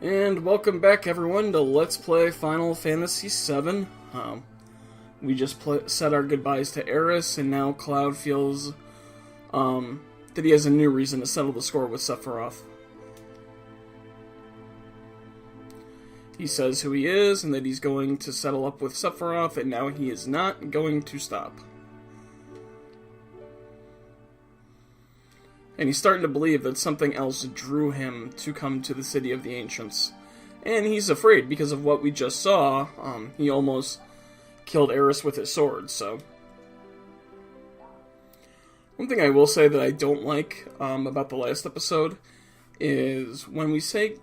And welcome back, everyone, to Let's Play Final Fantasy VII. We just said our goodbyes to Aeris, and now Cloud feels that he has a new reason to settle the score with Sephiroth. He says who he is, and that he's going to settle up with Sephiroth, and now he is not going to stop. And he's starting to believe that something else drew him to come to the City of the Ancients. And he's afraid because of what we just saw. He almost killed Aeris with his sword, so... One thing I will say that I don't like about the last episode is when we say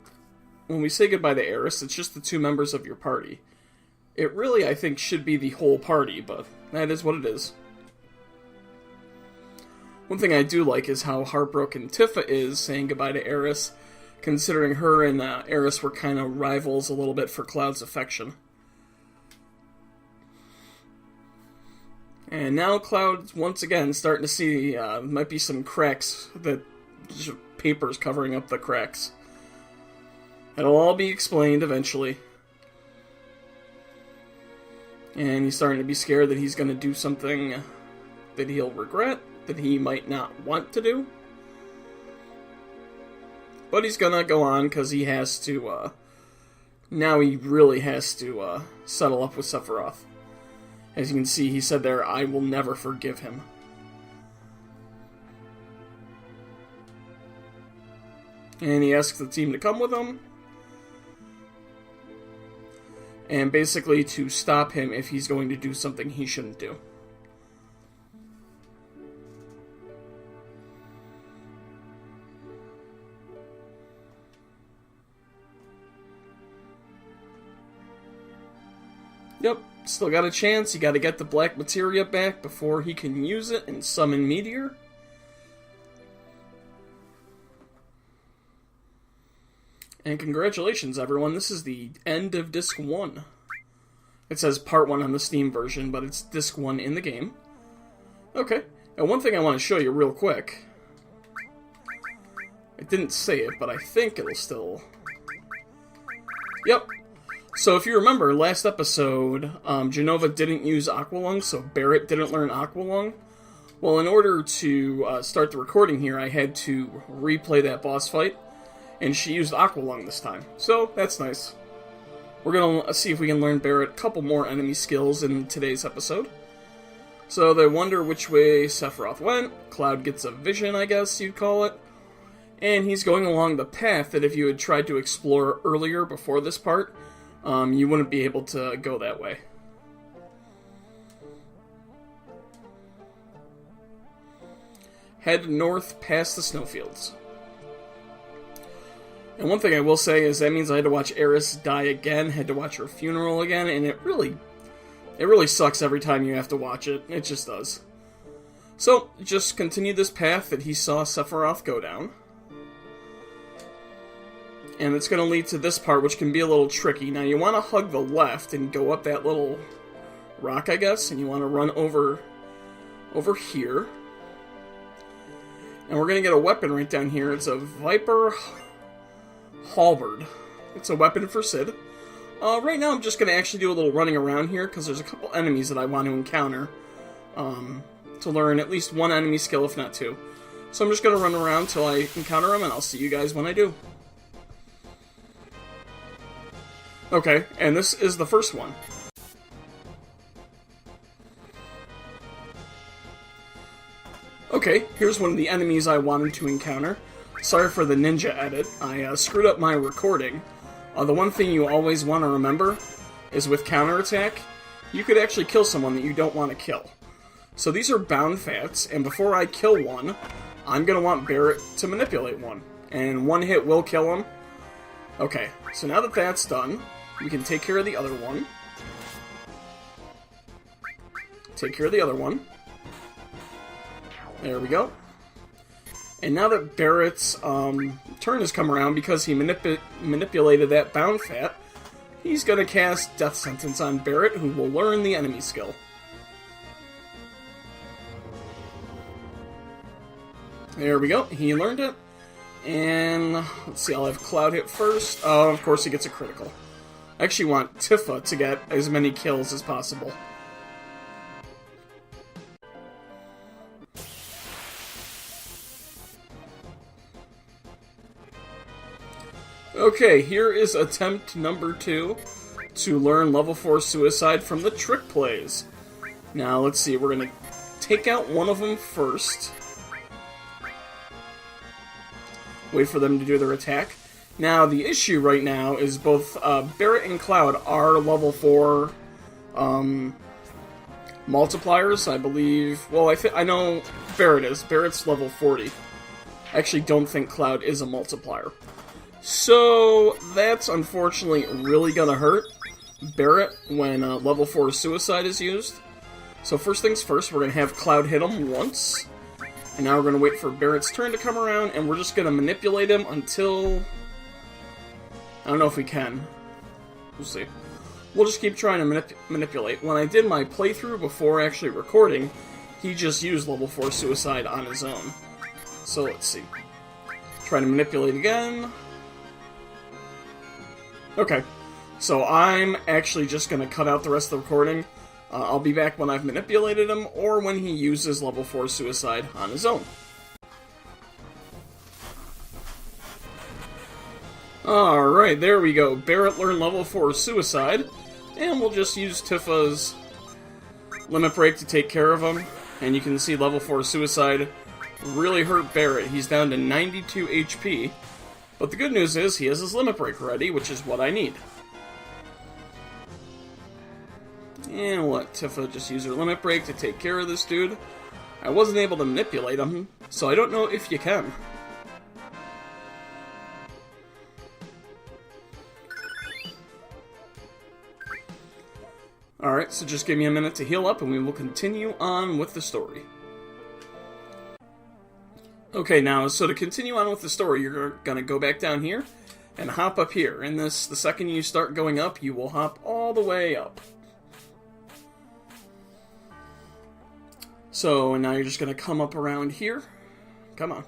goodbye to Aeris, it's just the two members of your party. It really, I think, should be the whole party, but that is what it is. One thing I do like is how heartbroken Tifa is saying goodbye to Aeris, considering her and Aeris were kind of rivals a little bit for Cloud's affection. And now Cloud's once again starting to see might be some cracks, that paper's covering up the cracks. It'll all be explained eventually. And he's starting to be scared that he's going to do something that he'll regret, that he might not want to do. But he's gonna go on because he has to, now he really has to settle up with Sephiroth. As you can see, he said there, I will never forgive him. And he asks the team to come with him. And basically to stop him if he's going to do something he shouldn't do. Yep, still got a chance. You gotta get the black materia back before he can use it and summon Meteor. And congratulations, everyone. This is the end of Disc 1. It says Part 1 on the Steam version, but it's Disc 1 in the game. Okay, and one thing I want to show you real quick. I didn't say it, but I think it'll still... Yep. So if you remember, last episode, Genova didn't use Aqualung, so Barret didn't learn Aqualung. Well, in order to start the recording here, I had to replay that boss fight, and she used Aqualung this time. So, that's nice. We're going to see if we can learn Barret a couple more enemy skills in today's episode. So they wonder which way Sephiroth went. Cloud gets a vision, I guess you'd call it. And he's going along the path that if you had tried to explore earlier before this part, you wouldn't be able to go that way. Head north past the snowfields. And one thing I will say is that means I had to watch Aeris die again, had to watch her funeral again, and it really sucks every time you have to watch it. It just does. So, just continue this path that he saw Sephiroth go down. And it's going to lead to this part, which can be a little tricky. Now, you want to hug the left and go up that little rock, I guess. And you want to run over here. And we're going to get a weapon right down here. It's a Viper Halberd. It's a weapon for Cid. Right now, I'm just going to actually do a little running around here, because there's a couple enemies that I want to encounter. To learn at least one enemy skill, if not two. So I'm just going to run around till I encounter them, and I'll see you guys when I do. Okay, and this is the first one. Okay, here's one of the enemies I wanted to encounter. Sorry for the ninja edit. I screwed up my recording. The one thing you always want to remember is with counterattack, you could actually kill someone that you don't want to kill. So these are bound fats, and before I kill one, I'm going to want Barret to manipulate one. And one hit will kill him. Okay, so now that that's done, we can take care of the other one. Take care of the other one. There we go. And now that Barret's turn has come around because he manipulated that bound fat, he's going to cast Death Sentence on Barret, who will learn the enemy skill. There we go. He learned it. And let's see, I'll have Cloud hit first. Oh, of course he gets a critical. I actually want Tifa to get as many kills as possible. Okay, here is attempt number 2 to learn level 4 Suicide from the Trick Plays. Now, let's see, we're going to take out one of them first. Wait for them to do their attack. Now, the issue right now is both Barret and Cloud are level 4 multipliers, I believe. Well, I know Barret is. Barret's level 40. I actually don't think Cloud is a multiplier. So, that's unfortunately really gonna hurt Barret when level 4 Suicide is used. So first things first, we're gonna have Cloud hit him once. And now we're gonna wait for Barret's turn to come around, and we're just gonna manipulate him until... I don't know if we can. We'll see. We'll just keep trying to manipulate. When I did my playthrough before actually recording, he just used level 4 Suicide on his own. So let's see. Try to manipulate again. Okay, so I'm actually just going to cut out the rest of the recording. I'll be back when I've manipulated him, or when he uses level 4 Suicide on his own. Alright, there we go. Barret learned level 4 Suicide, and we'll just use Tifa's Limit Break to take care of him. And you can see level 4 Suicide really hurt Barret. He's down to 92 HP. But the good news is, he has his Limit Break ready, which is what I need. And we'll let Tifa just use her Limit Break to take care of this dude. I wasn't able to manipulate him, so I don't know if you can. Alright, so just give me a minute to heal up, and we will continue on with the story. Okay, now, so to continue on with the story, you're gonna go back down here and hop up here. And the second you start going up, you will hop all the way up. So, now you're just gonna come up around here. Come on.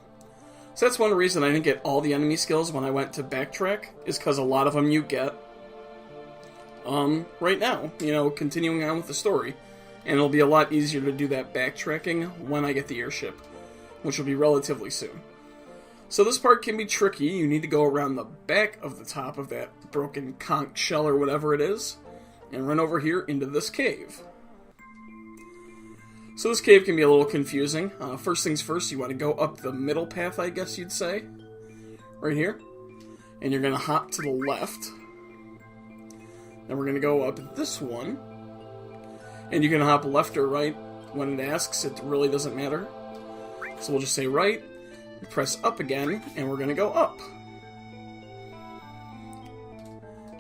So that's one reason I didn't get all the enemy skills when I went to backtrack, is because a lot of them you get right now, you know, continuing on with the story. And it'll be a lot easier to do that backtracking when I get the airship, which will be relatively soon. So this part can be tricky. You need to go around the back of the top of that broken conch shell or whatever it is, and run over here into this cave. So this cave can be a little confusing. First things first, you want to go up the middle path, I guess you'd say. Right here. And you're going to hop to the left. Then we're going to go up this one. And you can hop left or right when it asks. It really doesn't matter. So we'll just say right, press up again, and we're going to go up.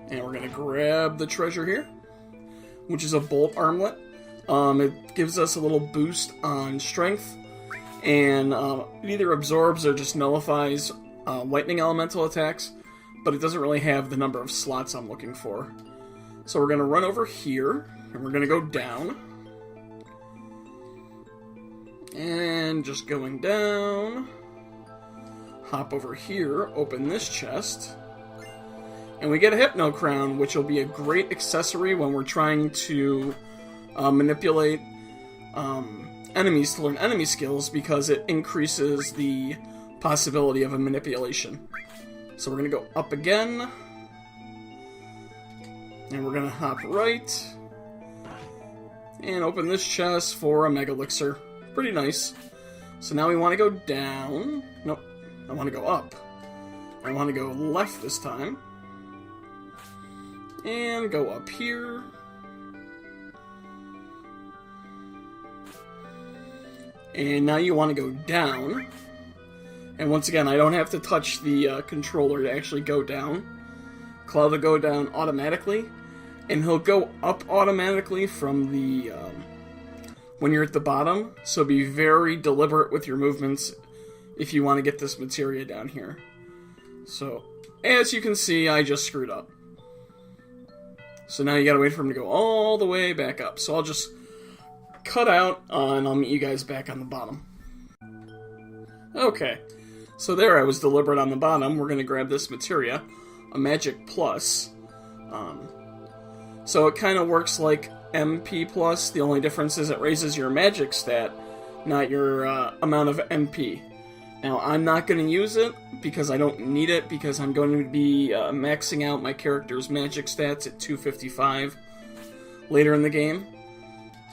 And we're going to grab the treasure here, which is a bolt armlet. It gives us a little boost on strength, and it either absorbs or just nullifies lightning elemental attacks, but it doesn't really have the number of slots I'm looking for. So we're going to run over here, and we're going to go down. And just going down, hop over here, open this chest, and we get a Hypno Crown, which will be a great accessory when we're trying to manipulate enemies to learn enemy skills, because it increases the possibility of a manipulation. So we're going to go up again, and we're going to hop right, and open this chest for a Megalixer. Pretty nice. So now we want to go down. Nope. I want to go up. I want to go left this time. And go up here. And now you want to go down. And once again, I don't have to touch the controller to actually go down. Cloud will go down automatically. And he'll go up automatically from the... when you're at the bottom, so be very deliberate with your movements if you want to get this materia down here. So, as you can see, I just screwed up. So now you gotta wait for him to go all the way back up. So I'll just cut out, and I'll meet you guys back on the bottom. Okay, So there, I was deliberate on the bottom. We're going to grab this Materia, a Magic Plus. So it kind of works like MP Plus. The only difference is it raises your Magic stat, not your amount of MP. Now, I'm not going to use it because I don't need it, because I'm going to be maxing out my character's magic stats at 255 later in the game.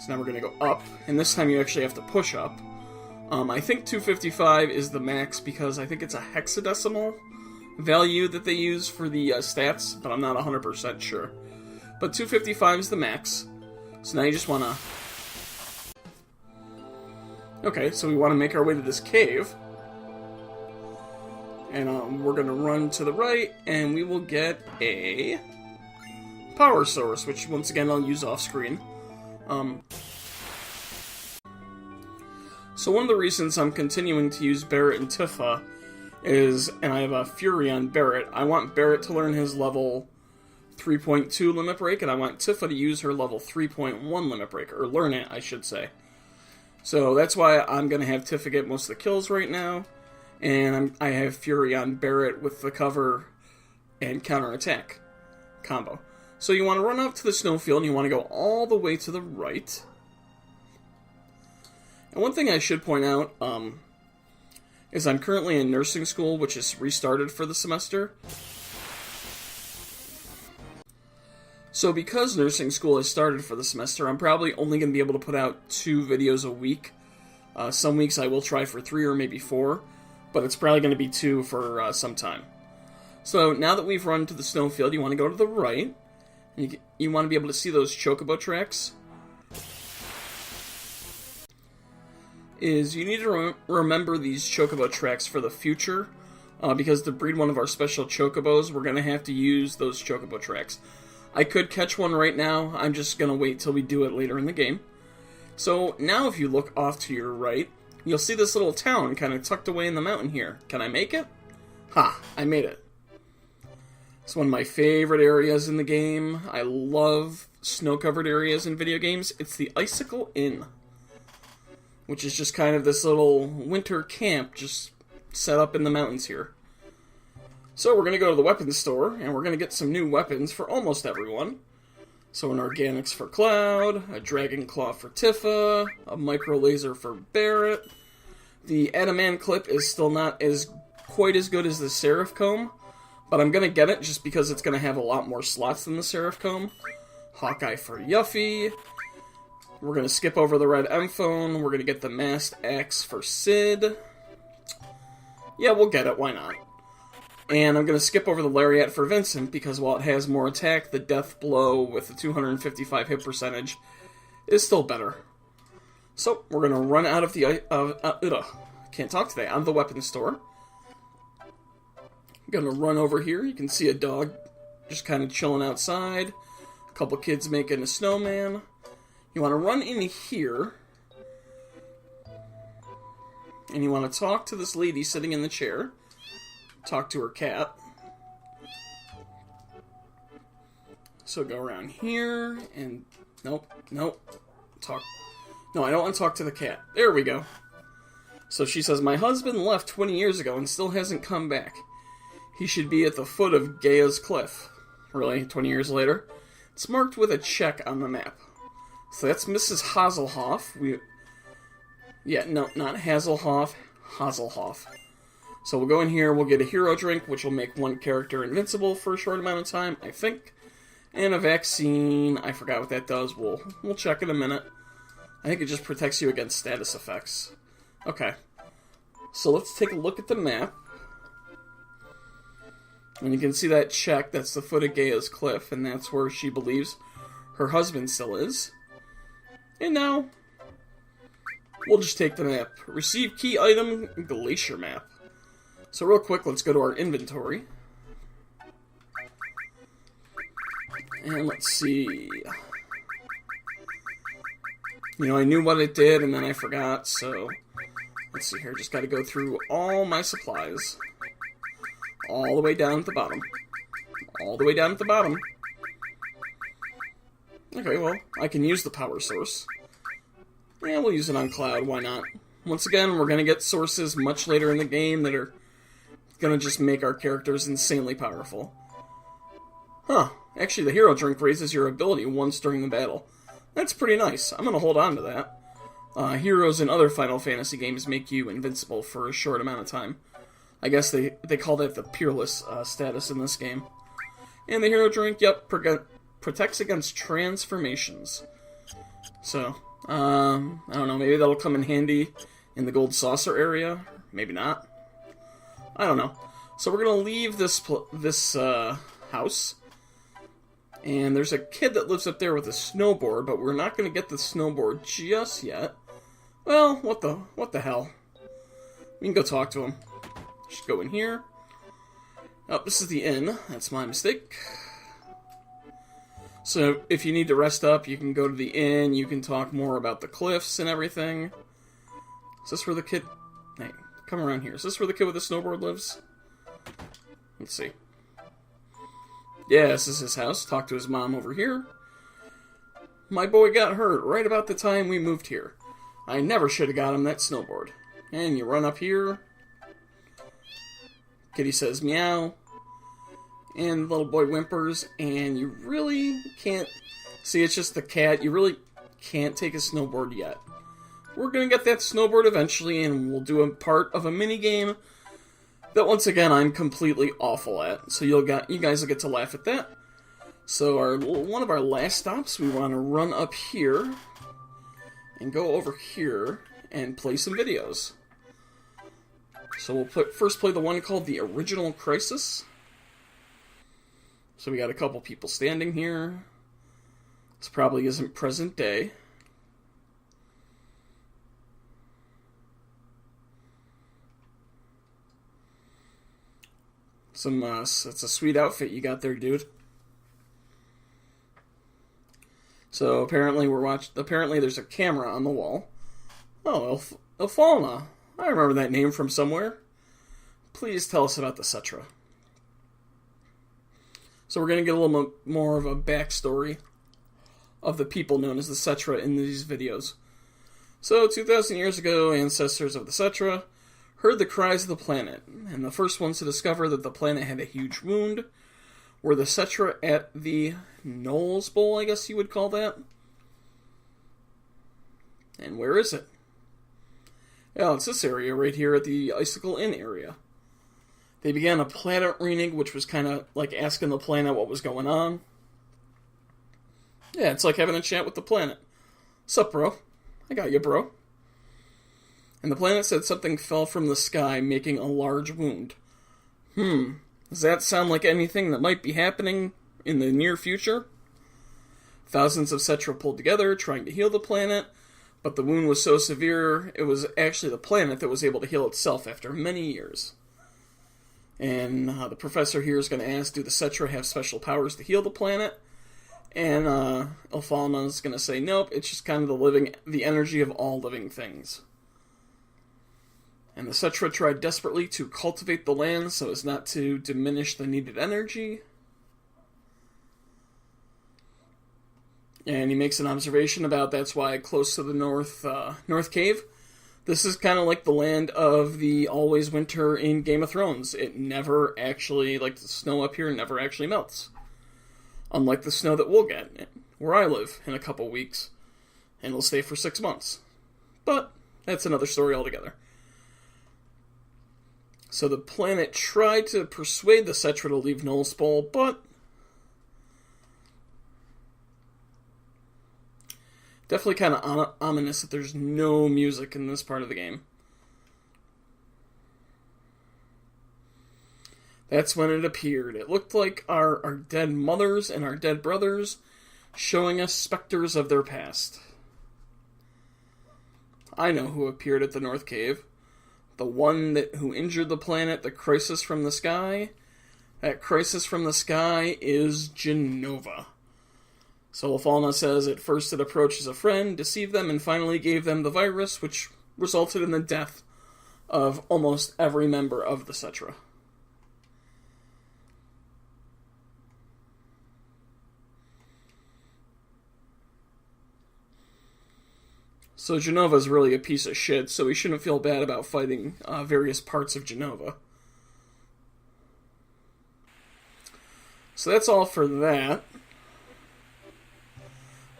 So now we're going to go up, and this time you actually have to push up. I think 255 is the max because I think it's a hexadecimal value that they use for the stats, but I'm not 100% sure. But 255 is the max. So now you just want to... Okay, so we want to make our way to this cave. And we're going to run to the right, and we will get a power source, which once again I'll use off screen. So one of the reasons I'm continuing to use Barret and Tifa is, and I have a Fury on Barret, I want Barret to learn his level 3.2 limit break, and I want Tifa to use her level 3.1 limit break, or learn it, I should say. So that's why I'm going to have Tifa get most of the kills right now. And I have Fury on Barret with the cover and counterattack combo. So you want to run up to the Snowfield, and you want to go all the way to the right. And one thing I should point out is I'm currently in nursing school, which is restarted for the semester. So because nursing school has started for the semester, I'm probably only going to be able to put out 2 videos a week. Some weeks I will try for 3 or maybe 4. But it's probably going to be 2 for some time. So now that we've run to the Snowfield, you want to go to the right. And you want to be able to see those chocobo tracks. You need to remember these chocobo tracks for the future. Because to breed one of our special chocobos, we're going to have to use those chocobo tracks. I could catch one right now. I'm just going to wait till we do it later in the game. So now if you look off to your right, you'll see this little town kind of tucked away in the mountain here. Can I make it? Ha! I made it. It's one of my favorite areas in the game. I love snow-covered areas in video games. It's the Icicle Inn, which is just kind of this little winter camp just set up in the mountains here. So we're going to go to the weapons store, and we're going to get some new weapons for almost everyone. So an Organics for Cloud, a Dragon Claw for Tifa, a Micro Laser for Barret. The Adamant Clip is still not quite as good as the Seraph Comb, but I'm going to get it just because it's going to have a lot more slots than the Seraph Comb. Hawkeye for Yuffie. We're going to skip over the Red M-Phone. We're going to get the Masked Axe for Sid. Yeah, we'll get it. Why not? And I'm going to skip over the Lariat for Vincent, because while it has more attack, the Death Blow with the 255 hit percentage is still better. So, we're going to run out of the... can't talk today. Out of the weapons store. I'm going to run over here. You can see a dog just kind of chilling outside. A couple kids making a snowman. You want to run in here. And you want to talk to this lady sitting in the chair. Talk to her cat. So go around here, and... Nope. Talk... No, I don't want to talk to the cat. There we go. So she says, my husband left 20 years ago and still hasn't come back. He should be at the foot of Gaia's Cliff. Really? 20 years later? It's marked with a check on the map. So that's Mrs. Hazelhoff. No, not Hazelhoff. Hazelhoff. So we'll go in here, we'll get a hero drink, which will make one character invincible for a short amount of time, I think. And a vaccine, I forgot what that does, we'll check in a minute. I think it just protects you against status effects. Okay. So let's take a look at the map. And you can see that check, that's the foot of Gaia's Cliff, and that's where she believes her husband still is. And now, we'll just take the map. Receive key item, Glacier Map. So real quick, let's go to our inventory. And let's see. I knew what it did, and then I forgot, so... Let's see here, just gotta go through all my supplies. All the way down at the bottom. All the way down at the bottom. Okay, well, I can use the power source. Yeah, we'll use it on Cloud, why not? Once again, we're gonna get sources much later in the game that are gonna just make our characters insanely powerful. Huh. Actually, the hero drink raises your ability once during the battle. That's pretty nice. I'm gonna hold on to that. Heroes in other Final Fantasy games make you invincible for a short amount of time. I guess they call that the Peerless status in this game. And the hero drink, yep, protects against transformations. So, I don't know, maybe that'll come in handy in the gold saucer area. Maybe not. I don't know. So we're gonna leave this house. And there's a kid that lives up there with a snowboard, but we're not gonna get the snowboard just yet. Well, what the hell? We can go talk to him. Just go in here. Oh, this is the inn. That's my mistake. So if you need to rest up, you can go to the inn. You can talk more about the cliffs and everything. Is this where the kid... Hey, come around here. Is this where the kid with the snowboard lives? Let's see. Yeah, this is his house. Talk to his mom over here. My boy got hurt right about the time we moved here. I never should have got him that snowboard. And you run up here. Kitty says meow. And the little boy whimpers. And you really can't... See, it's just the cat. You really can't take a snowboard yet. We're going to get that snowboard eventually, and we'll do a part of a mini-game that, once again, I'm completely awful at. So you guys will get to laugh at that. So one of our last stops, we want to run up here and go over here and play some videos. So we'll first play the one called The Original Crisis. So we got a couple people standing here. This probably isn't present day. It's a sweet outfit you got there, dude. So apparently apparently there's a camera on the wall. Oh, Ilfalna. I remember that name from somewhere. Please tell us about the Cetra. So we're going to get a little more of a backstory of the people known as the Cetra in these videos. So 2,000 years ago, ancestors of the Cetra heard the cries of the planet, and the first ones to discover that the planet had a huge wound were the Cetra at the Knowles Bowl, I guess you would call that. And where is it? Well, it's this area right here at the Icicle Inn area. They began a planet reading, which was kind of like asking the planet what was going on. Yeah, it's like having a chat with the planet. Sup, bro? I got you, bro. And the planet said something fell from the sky, making a large wound. Does that sound like anything that might be happening in the near future? Thousands of Cetra pulled together, trying to heal the planet, but the wound was so severe, it was actually the planet that was able to heal itself after many years. And the professor here is going to ask, do the Cetra have special powers to heal the planet? And Ilfalna is going to say, nope, it's just kind of the energy of all living things. And the Cetra tried desperately to cultivate the land so as not to diminish the needed energy. And he makes an observation about that's why close to the North Cave, this is kind of like the land of the always winter in Game of Thrones. It never actually, like the snow up here, never actually melts. Unlike the snow that we'll get where I live in a couple weeks. And it'll stay for 6 months. But that's another story altogether. So the planet tried to persuade the Cetra to leave Knowles Bowl, but definitely kind of ominous that there's no music in this part of the game. That's when it appeared. It looked like our dead mothers and our dead brothers showing us specters of their past. I know who appeared at the North Cave. The one who injured the planet, the crisis from the sky. That crisis from the sky is Jenova. So Ilfalna says at first it approached as a friend, deceived them, and finally gave them the virus, which resulted in the death of almost every member of the Cetra. So Jenova's really a piece of shit, so we shouldn't feel bad about fighting various parts of Jenova. So that's all for that.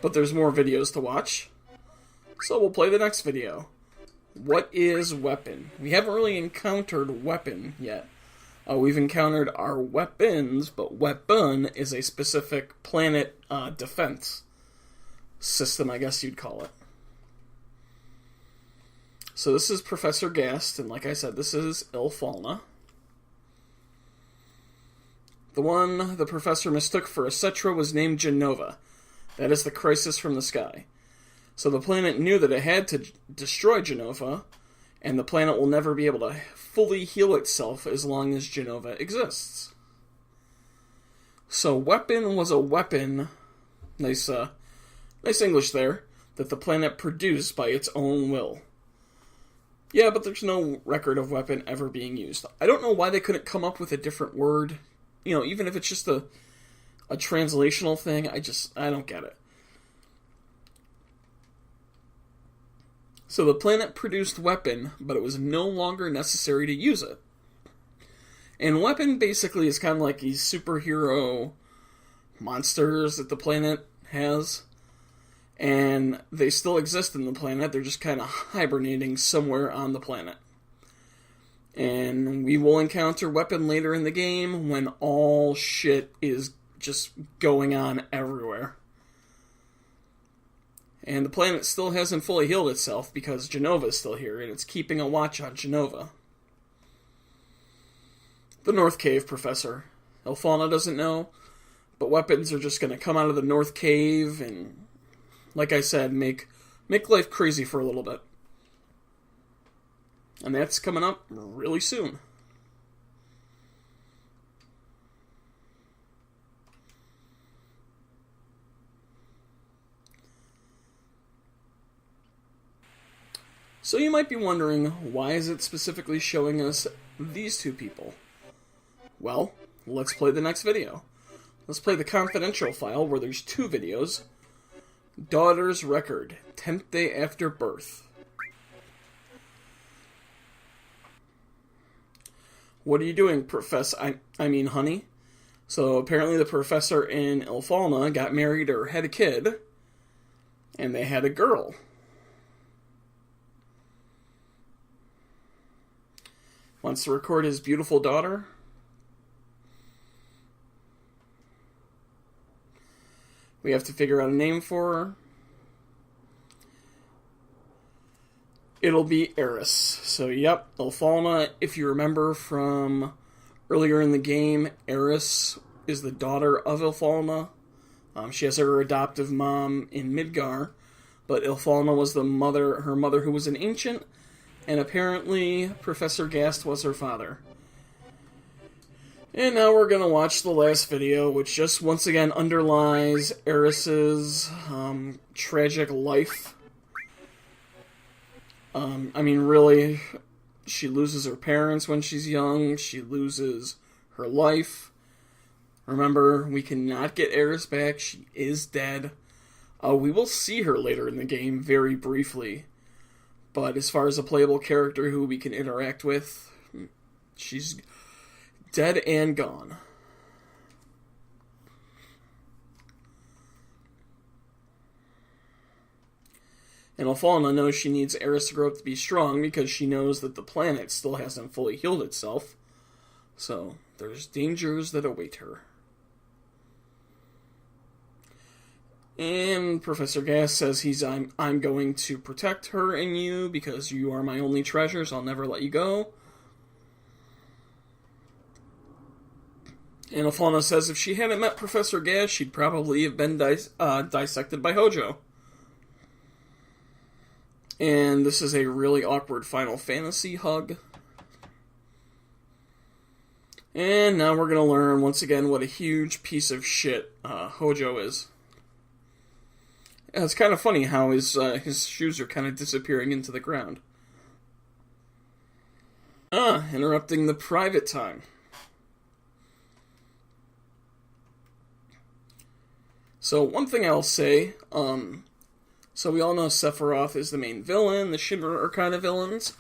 But there's more videos to watch. So we'll play the next video. What is weapon? We haven't really encountered weapon yet. We've encountered our weapons, but weapon is a specific planet defense system, I guess you'd call it. So this is Professor Gast, and like I said, this is Ilfalna. The one the professor mistook for a Cetra was named Jenova. That is the crisis from the sky. So the planet knew that it had to destroy Jenova, and the planet will never be able to fully heal itself as long as Jenova exists. So weapon was a weapon, nice English there, that the planet produced by its own will. Yeah, but there's no record of weapon ever being used. I don't know why they couldn't come up with a different word. You know, even if it's just a translational thing, I don't get it. So the planet produced weapon, but it was no longer necessary to use it. And weapon basically is kind of like these superhero monsters that the planet has. And they still exist in the planet, they're just kind of hibernating somewhere on the planet. And we will encounter weapon later in the game when all shit is just going on everywhere. And the planet still hasn't fully healed itself because Jenova is still here, and it's keeping a watch on Jenova. The North Cave, Professor. Ilfalna doesn't know, but weapons are just going to come out of the North Cave and, like I said, make life crazy for a little bit. And that's coming up really soon. So you might be wondering, why is it specifically showing us these two people? Well, let's play the next video. Let's play the confidential file where there's two videos. Daughter's record, 10th day after birth. What are you doing, I mean, honey? So apparently the professor and Ilfalna got married or had a kid, and they had a girl. Wants to record his beautiful daughter. We have to figure out a name for her. It'll be Aeris. So, yep, Ilfalna, if you remember from earlier in the game, Aeris is the daughter of Ilfalna. She has her adoptive mom in Midgar, but Ilfalna was her mother who was an ancient, and apparently Professor Gast was her father. And now we're going to watch the last video, which just once again underlies Aeris's tragic life. I mean, really, she loses her parents when she's young, she loses her life. Remember, we cannot get Aeris back, she is dead. We will see her later in the game, very briefly. But as far as a playable character who we can interact with, she's dead and gone. And Ilfalna knows she needs Aeris to grow up to be strong because she knows that the planet still hasn't fully healed itself. So, there's dangers that await her. And Professor Gast says I'm going to protect her and you because you are my only treasures. I'll never let you go. And Ilfalna says if she hadn't met Professor Gast, she'd probably have been dissected by Hojo. And this is a really awkward Final Fantasy hug. And now we're going to learn once again what a huge piece of shit Hojo is. It's kind of funny how his shoes are kind of disappearing into the ground. Interrupting the private time. So one thing I'll say, so we all know Sephiroth is the main villain, the Shinra are kind of villains.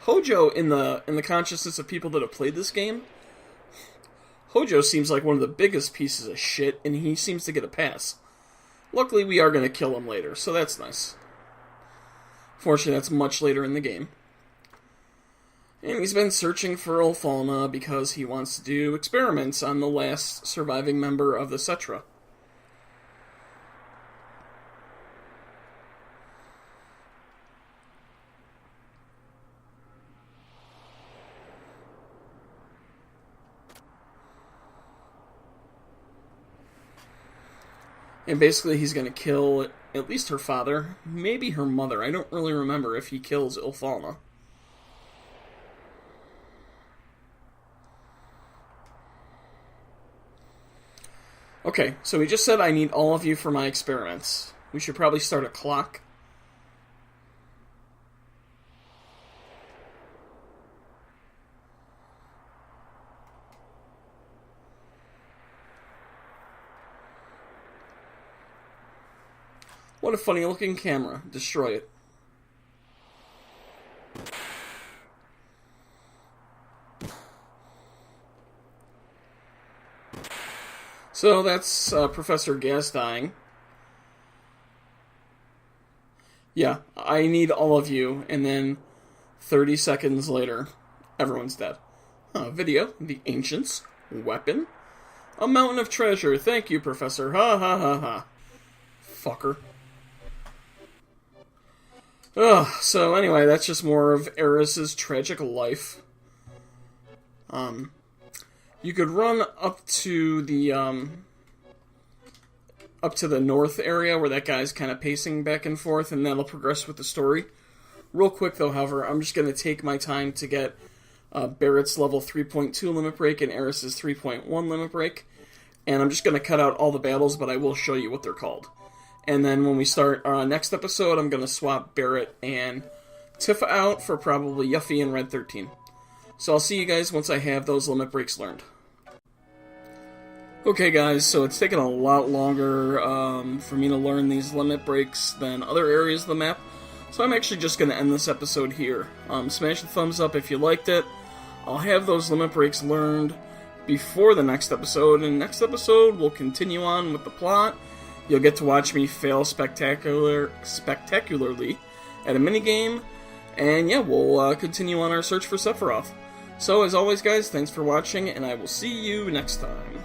Hojo, in the consciousness of people that have played this game, Hojo seems like one of the biggest pieces of shit, and he seems to get a pass. Luckily, we are going to kill him later, so that's nice. Fortunately, that's much later in the game. And he's been searching for Ulfalna because he wants to do experiments on the last surviving member of the Cetra. And basically he's going to kill at least her father, maybe her mother. I don't really remember if he kills Ulfalna. Okay, so he just said I need all of you for my experiments. We should probably start a clock. What a funny looking camera. Destroy it. So that's Professor Gas dying. Yeah, I need all of you, and then 30 seconds later, everyone's dead. Video, the Ancients, weapon, a mountain of treasure. Thank you, Professor. Ha ha ha ha. Fucker. So anyway, that's just more of Aeris' tragic life. You could run up to the north area where that guy's kind of pacing back and forth, and that'll progress with the story. Real quick though, however, I'm just going to take my time to get Barrett's level 3.2 limit break and Aeris' 3.1 limit break, and I'm just going to cut out all the battles, but I will show you what they're called. And then when we start our next episode, I'm going to swap Barrett and Tifa out for probably Yuffie and Red 13. So I'll see you guys once I have those limit breaks learned. Okay guys, so it's taken a lot longer for me to learn these limit breaks than other areas of the map. So I'm actually just going to end this episode here. Smash the thumbs up if you liked it. I'll have those limit breaks learned before the next episode, and next episode we'll continue on with the plot. You'll get to watch me fail spectacularly at a minigame, and yeah, we'll continue on our search for Sephiroth. So, as always guys, thanks for watching, and I will see you next time.